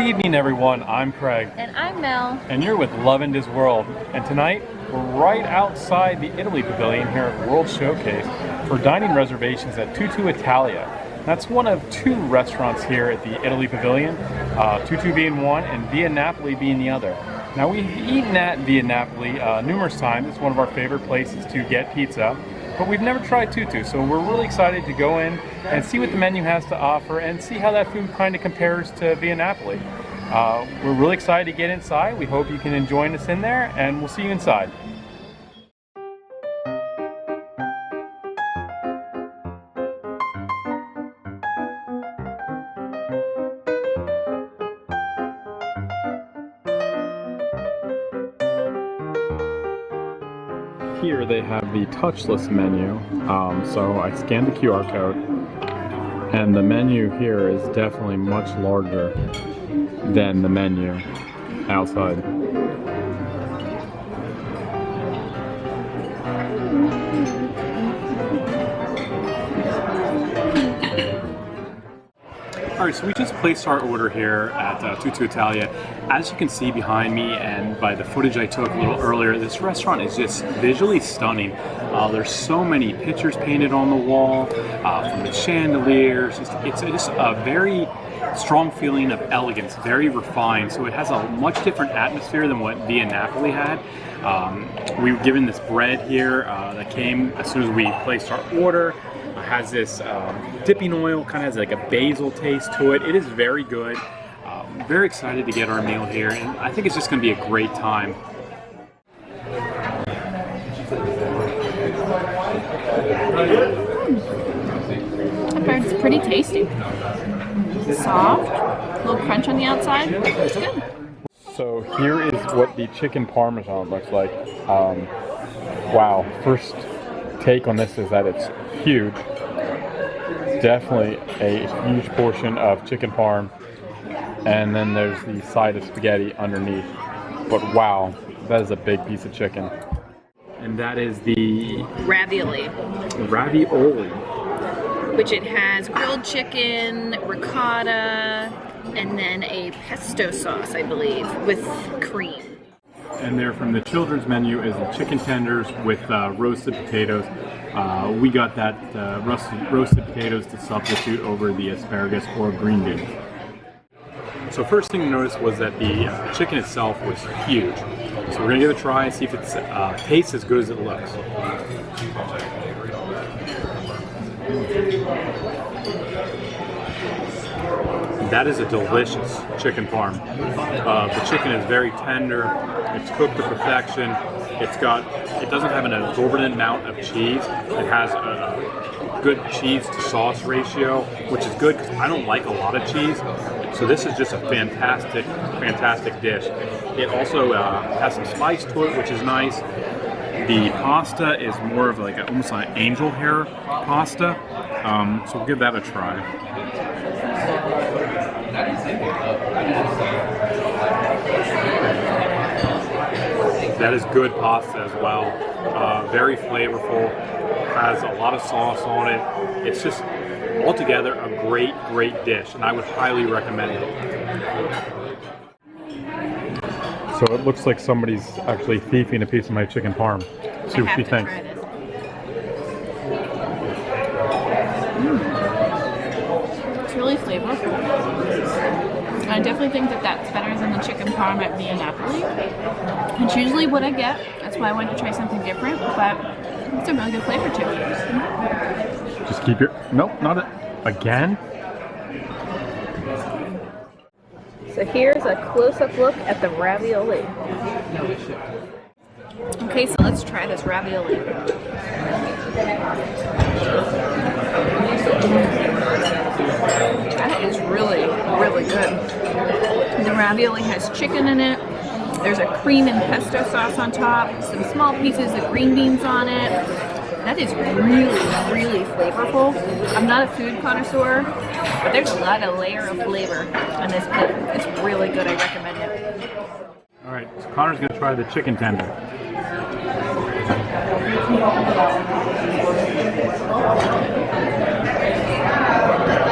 Good evening, everyone. I'm Craig. And I'm Mel. And you're with Lovin, DisWorld. And tonight, we're right outside the Italy Pavilion here at World Showcase for dining reservations at Tutto Italia. That's one of two restaurants here at the Italy Pavilion, Tutto being one and Via Napoli being the other. Now, we've eaten at Via Napoli numerous times. It's one of our favorite places to get pizza. But we've never tried Tutto, so we're really excited to go in and see what the menu has to offer and see how that food kind of compares to Via Napoli. We're really excited to get inside. We hope you can join us in there, and we'll see you inside. Here they have the touchless menu, so I scanned the QR code, and the menu here is definitely much larger than the menu outside. Alright, so we just placed our order here at Tutto Italia. As you can see behind me and by the footage I took a little earlier, this restaurant is just visually stunning. There's so many pictures painted on the wall, from the chandeliers. It's just a very strong feeling of elegance, very refined. So it has a much different atmosphere than what Via Napoli had. We were given this bread here that came as soon as we placed our order. Has this dipping oil, kind of has like a basil taste to it. It is very good. Very excited to get our meal here, and I think it's just going to be a great time. That bird's pretty tasty. Soft, a little crunch on the outside. It's good. So here is what the chicken parmesan looks like. Wow, first take on this is that it's huge. Definitely a huge portion of chicken parm, and then there's the side of spaghetti underneath. But wow, that is a big piece of chicken. And that is the Ravioli. Ravioli. Which it has grilled chicken, ricotta, and then a pesto sauce, I believe, with cream. And there from the children's menu is the chicken tenders with roasted potatoes. We got that roasted potatoes to substitute over the asparagus or green beans. So first thing to notice was that the chicken itself was huge. So we're gonna give it a try and see if it tastes as good as it looks. That is a delicious chicken parm. The chicken is very tender. It's cooked to perfection. It doesn't have an exorbitant amount of cheese. It has a good cheese to sauce ratio, which is good because I don't like a lot of cheese. So this is just a fantastic, fantastic dish. It also has some spice to it, which is nice. The pasta is more of like almost like angel hair pasta. So we'll give that a try. That is good pasta as well. Very flavorful. Has a lot of sauce on it. It's just altogether a great, great dish, and I would highly recommend it. So it looks like somebody's actually thieving a piece of my chicken parm. See what she thinks. It's really flavorful. I definitely think that that's better than the chicken parm at Via Napoli. It's usually what I get. That's why I wanted to try something different, but it's a really good flavor to it. Just keep your... Nope, not it. Again? So here's a close-up look at the ravioli. Okay, so let's try this ravioli. That is really, really good. The ravioli has chicken in it. There's a cream and pesto sauce on top, some small pieces of green beans on it. That is really, really flavorful. I'm not a food connoisseur, but there's a lot of layer of flavor on this pit. It's really good. I recommend it. All right, so Connor's going to try the chicken tender.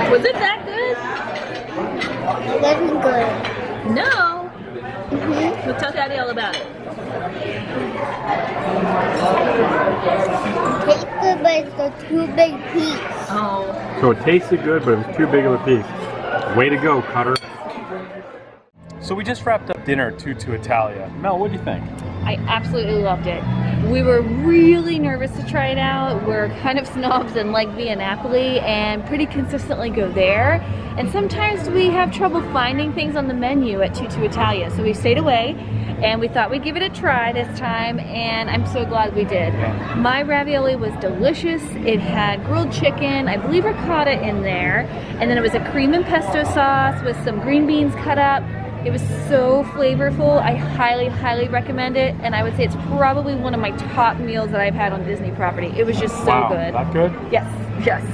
Was it that good? It wasn't good. Daddy all about it. Tastes good, but it's a too big piece. Oh. So it tasted good, but it was too big of a piece. Way to go, Cutter. So we just wrapped up dinner at Tutto Italia. Mel, what do you think? I absolutely loved it. We were really nervous to try it out. We're kind of snobs and like Via Napoli and pretty consistently go there. And sometimes we have trouble finding things on the menu at Tutto Italia. So we stayed away and we thought we'd give it a try this time, and I'm so glad we did. My ravioli was delicious. It had grilled chicken, I believe ricotta in there, and then it was a cream and pesto sauce with some green beans cut up. It was so flavorful. I highly, highly recommend it, and I would say it's probably one of my top meals that I've had on Disney property. It was just so good. That good? Yes, yes.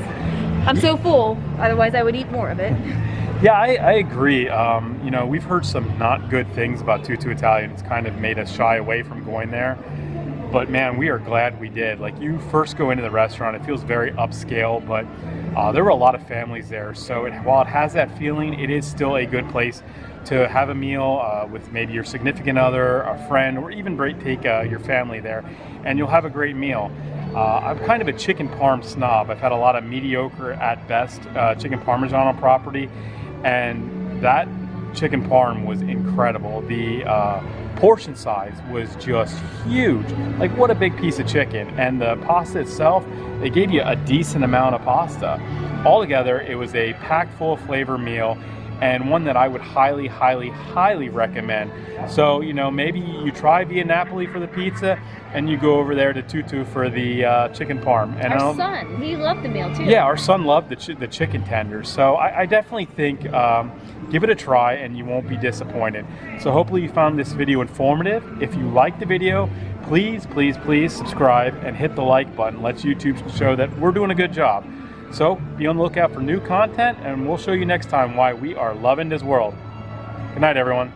I'm so full, otherwise I would eat more of it. Yeah, I agree. You know, we've heard some not good things about Tutto Italia, and it's kind of made us shy away from going there. But man, we are glad we did. Like, you first go into the restaurant, it feels very upscale, but there were a lot of families there. So while it has that feeling, it is still a good place to have a meal with maybe your significant other, a friend, or even take your family there, and you'll have a great meal. I'm kind of a chicken parm snob. I've had a lot of mediocre at best chicken parmesan on property, and that chicken parm was incredible. The portion size was just huge. Like, what a big piece of chicken. And the pasta itself, they gave you a decent amount of pasta. Altogether, it was a packed full of flavor meal, and one that I would highly, highly, highly recommend. So, you know, maybe you try Via Napoli for the pizza, and you go over there to Tutto for the chicken parm. And our son, he loved the meal too. Yeah, our son loved the chicken tenders. So I definitely think give it a try, and you won't be disappointed. So hopefully you found this video informative. If you liked the video, please, please, please subscribe and hit the like button. Let's YouTube show that we're doing a good job. So be on the lookout for new content, and we'll show you next time why we are loving this world. Good night, everyone.